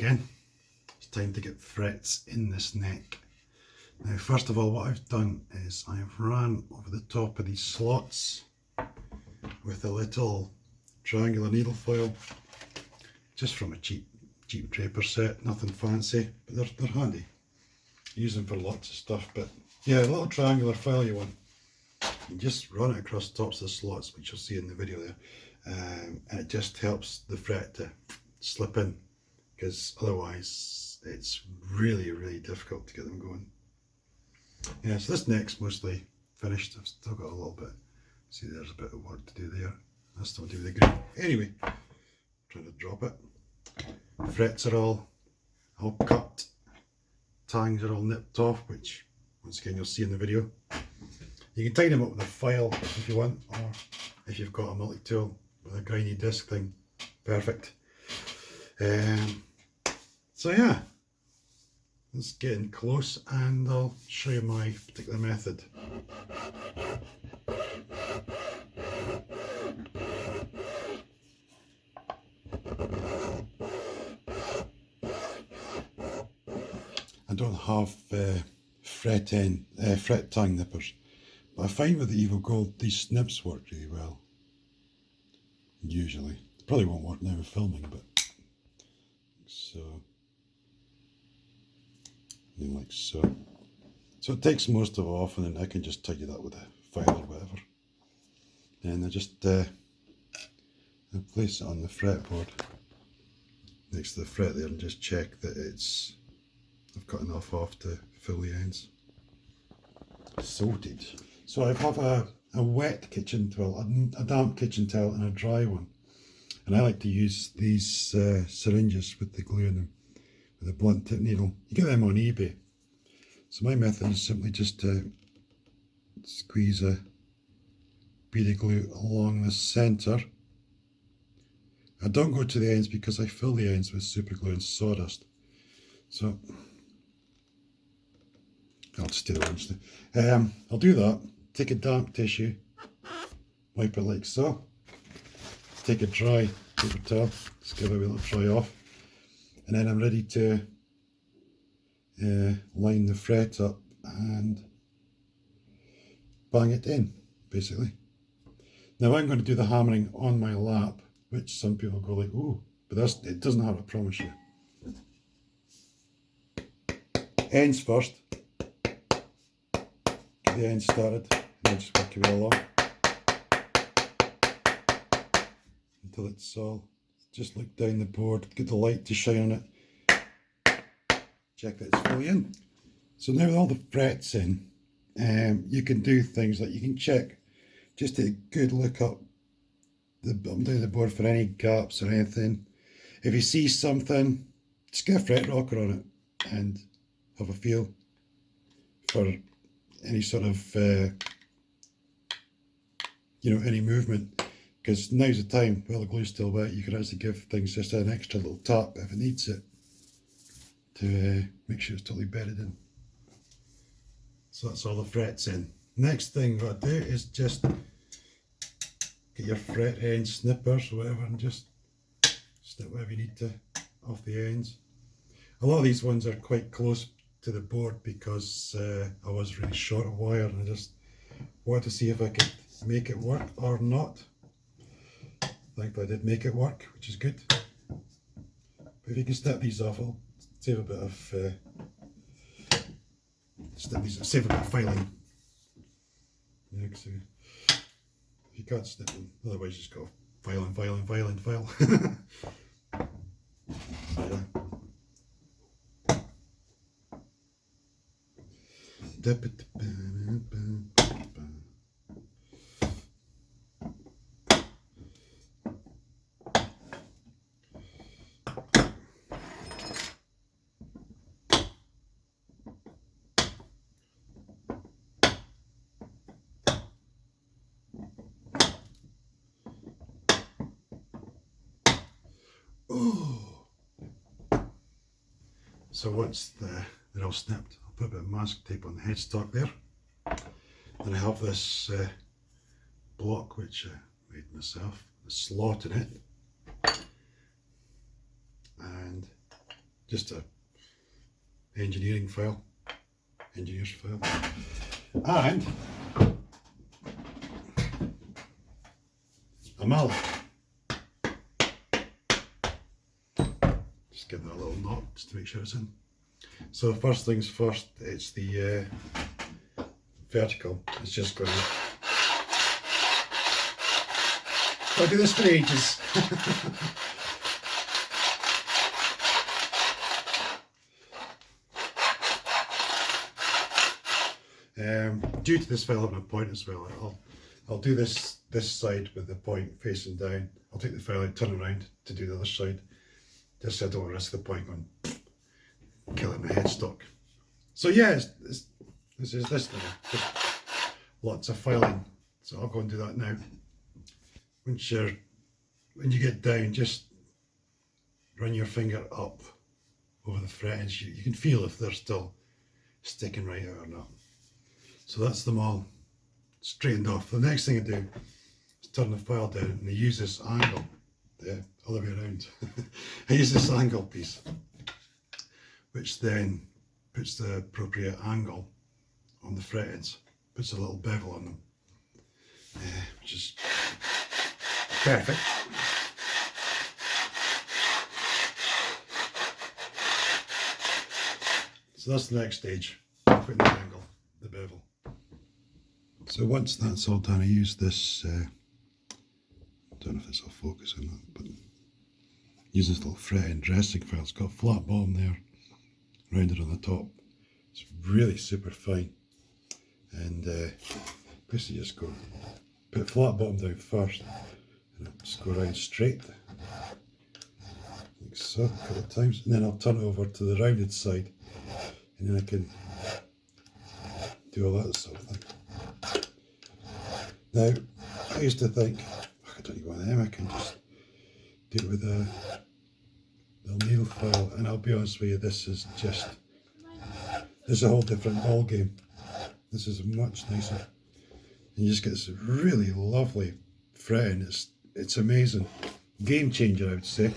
again. It's time to get threads in this neck. Now first of all, what I've done is I've ran over the top of these slots with a little triangular needle foil, just from a cheap draper set, nothing fancy, but they're handy. Use them for lots of stuff, but yeah, a little triangular foil you want. You just run it across the tops of the slots, which you'll see in the video there, and it just helps the fret to slip in, because otherwise it's really difficult to get them going. Yeah, so this neck's mostly finished. I've still got a little bit. See, there's a bit of work to do there. That's still to do with the green. Anyway, I'm trying to drop it. Frets are all cut. Tangs are all nipped off, which once again you'll see in the video. You can tighten them up with a file if you want, or if you've got a multi-tool with a grindy disc thing, perfect. So yeah, let's get in close and I'll show you my particular method. I don't have fret tang nippers, but I find with the Evo Gold these snips work really well. Usually, it probably won't work now with filming, but so, and like so. So it takes most of it off, and then I can just tidy that with a file or whatever. And I just I place it on the fretboard next to the fret there, and just check that I've got enough off to fill the ends. Sorted. So I have a wet kitchen towel, a damp kitchen towel and a dry one. And I like to use these syringes with the glue in them, with a blunt tip needle. You get them on eBay. So my method is simply just to squeeze a bead of glue along the centre. I don't go to the ends because I fill the ends with super glue and sawdust. So I'll just do the ones. I'll do that. Take a damp tissue, wipe it like so. Take a dry paper towel, just give it a little dry off, and then I'm ready to line the fret up and bang it in, basically. Now I'm going to do the hammering on my lap, which some people go like, ooh, but it doesn't have, I promise you. Ends first. Get the ends started, and then just work your way along until it's all, just look down the board, get the light to shine on it, check that it's fully in. So now with all the frets in, you can do things like you can check, just take a good look up down the board for any gaps or anything. If you see something, just get a fret rocker on it and have a feel for any sort of any movement, because now's the time while the glue's still wet. You can actually give things just an extra little tap if it needs it to make sure it's totally bedded in. So that's all the frets in. Next thing what I do is just get your fret end snippers or whatever and just snip whatever you need to off the ends. A lot of these ones are quite close to the board because I was really short of wire, and I just wanted to see if I could make it work or not. Thankfully I did make it work, which is good. But if you can snip these off, it'll save a bit of save a bit of filing. Yeah, so if you can't snip them, otherwise you just go file and file and file and file. Yeah. Oh. So once they're all snipped, I'll put a bit of mask tape on the headstock there. Then I have this block which I made myself, a slot in it, and just a engineering file, engineer's file, and a mallet. Just give that a little knot just to make sure it's in. So first things first, it's the vertical. It's just going to. I'll do this for ages. Due to this file having a point as well, I'll do this side with the point facing down. I'll take the file out, turn around to do the other side, just so I don't want to risk the point going killing my headstock. So yeah, this is this now. Just lots of filing. So I'll go and do that now. When you get down, just run your finger up over the fret edge. You can feel if they're still sticking right out or not. So that's them all straightened off. The next thing I do is turn the file down and I use this angle, the other way around. I use this angle piece, which then puts the appropriate angle on the fret ends, puts a little bevel on them, which is perfect. So that's the next stage, putting the angle, the bevel. So once that's all done, I use this, I don't know if this will focus on that, but use this little fret end dressing file. It's got a flat bottom there, rounded on the top. It's really super fine. And basically just go, put flat bottom down first, and I'll just go around straight, like so, a couple of times, and then I'll turn it over to the rounded side, and then I can do all that sort of thing. Now, I used to think, I don't need one of them, I can just do it with a little needle file, and I'll be honest with you, this is a whole different ball game. This is much nicer. And you just get this really lovely fret, and it's amazing. Game changer, I would say.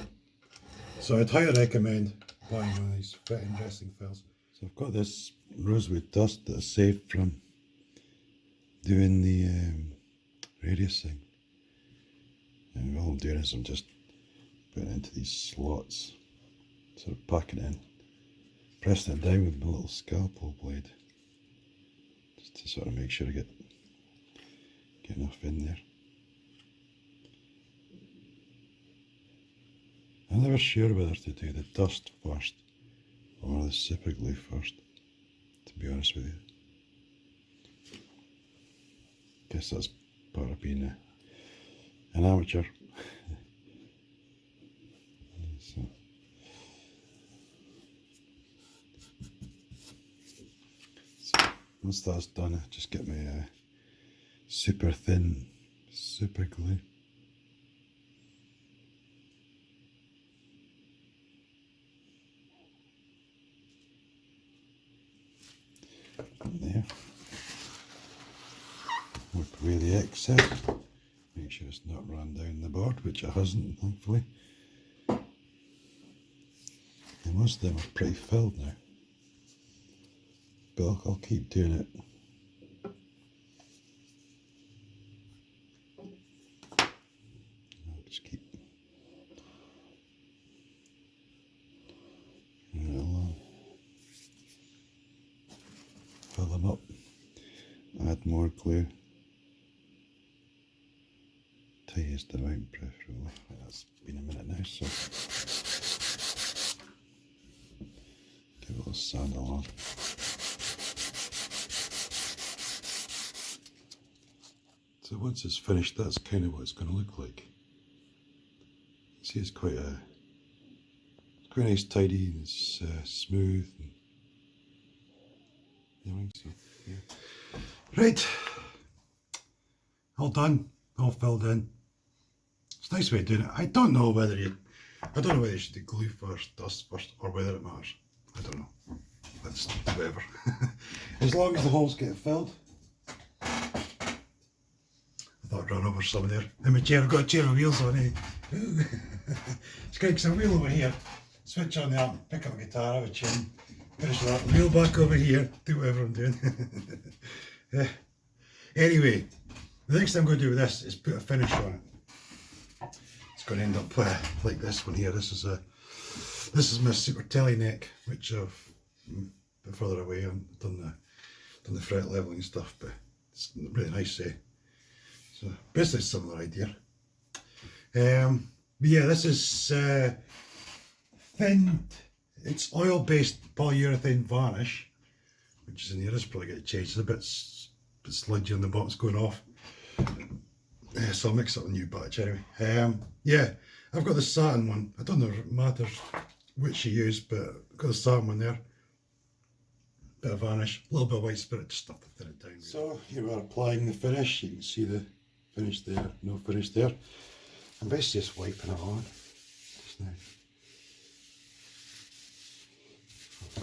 So I'd highly recommend buying one of these fret and dressing files. So I've got this rosewood dust that I saved from doing the radius thing. And all I'm doing is I'm just putting it into these slots, sort of packing it in, pressing it down with my little scalpel blade, just to sort of make sure I get enough in there. I'm never sure whether to do the dust first or the super glue first, to be honest with you. Guess that's part of being an amateur. So once that's done, I just get my super thin super glue. There. Wipe away the excess. Make sure it's not run down the board, which it hasn't, thankfully. And most of them are pretty filled now. But I'll keep doing it. I'll just keep fill them up, add more glue, tightest amount preferably. That's been a minute now, so give it a little sand along. So once it's finished, that's kind of what it's going to look like. See, it's quite nice, tidy, and it's smooth. And so, yeah. Right, all done, all filled in. It's a nice way of doing it. I don't know whether you should do glue first, dust first, or whether it matters. I don't know. That's whatever. As long as the holes get filled. I thought I'd run over some there. In my chair, I've got a chair with wheels on, eh? It's got a wheel over here. switch on the amp, pick up a guitar, have a tune, finish with that, reel back over here, do whatever I'm doing. Anyway, the next thing I'm going to do with this is put a finish on it. It's going to end up like this one here. This is my Super Tele neck, which I've been further away and done the fret leveling stuff, but it's really nice. So basically, similar idea. But yeah, this is thin. It's oil-based polyurethane varnish, which is in here. This is probably going to change. It's a bit sludgy on the bottom. It's going off. So I'll mix up a new batch anyway. Yeah, I've got the satin one. I don't know if it matters which you use, but I've got the satin one there. Bit of varnish, a little bit of white spirit, just stuff to thin it down. Really. So here we are applying the finish. You can see the finish there, no finish there. I'm basically just wiping it on just now.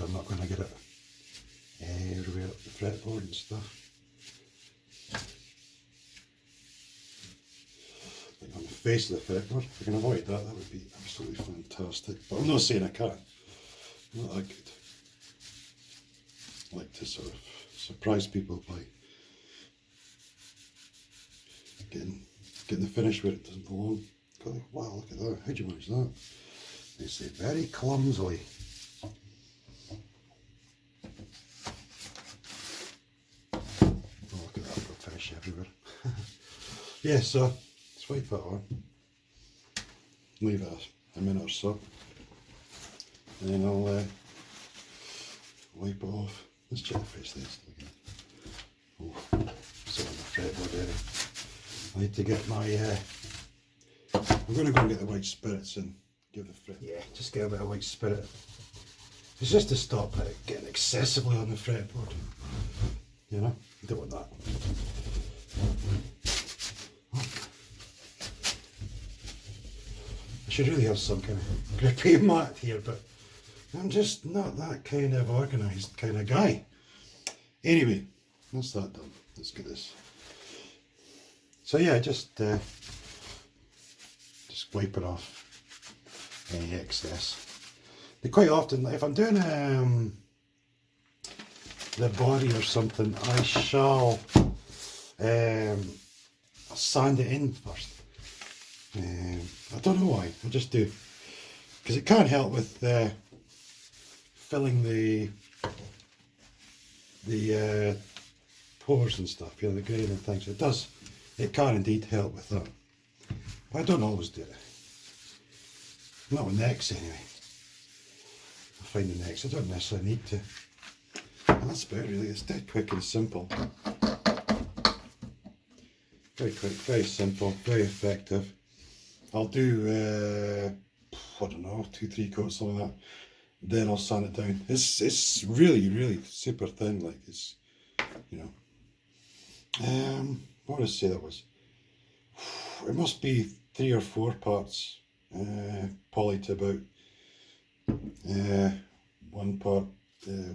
I'm not going to get it everywhere up the fretboard and stuff. Like on the face of the fretboard. If I can avoid that, that would be absolutely fantastic. But I'm not saying I can't. I'm not that good. I like to sort of surprise people by getting the finish where it doesn't belong. Go, wow, look at that. How'd you manage that? They say very clumsily. Oh, look at that, I've got finish everywhere. Yeah, so let's wipe that on. Leave it a minute or so. And then I'll wipe it off. Let's check the face list again. Oh, still on the fretboard area. I need to get my, I'm going to go and get the white spirits and give the fret, yeah, just get a bit of white spirit. It's just to stop it getting excessively on the fretboard. You know, you don't want that. I should really have some kind of grippy mat here, but I'm just not that kind of organised kind of guy. Anyway, that's that done. Let's get this. So yeah, just wipe it off any excess. But quite often, if I'm doing the body or something, I shall I'll sand it in first. I don't know why. I just do, because it can't help with filling the pores and stuff, you know, the grain and things. It does. It can indeed help with that. But I don't always do it. Not with necks anyway. I find the necks, I don't necessarily need to. And that's about it really. It's dead quick and simple. Very quick, very simple, very effective. I'll do, I don't know, 2-3 coats, something like that. Then I'll sand it down. It's really, really super thin, like it's, you know. What did I say that was? It must be 3 or 4 parts poly to about 1 part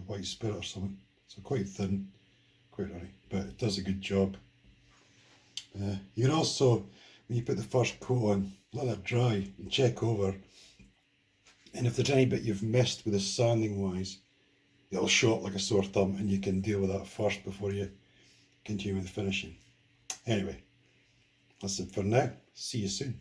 white spirit or something. So quite thin, quite runny, but it does a good job. You can also, when you put the first coat on, let that dry and check over. And if there's any bit you've missed with the sanding wise, it'll show up like a sore thumb and you can deal with that first before you continue with the finishing. Anyway, that's it for now. See you soon.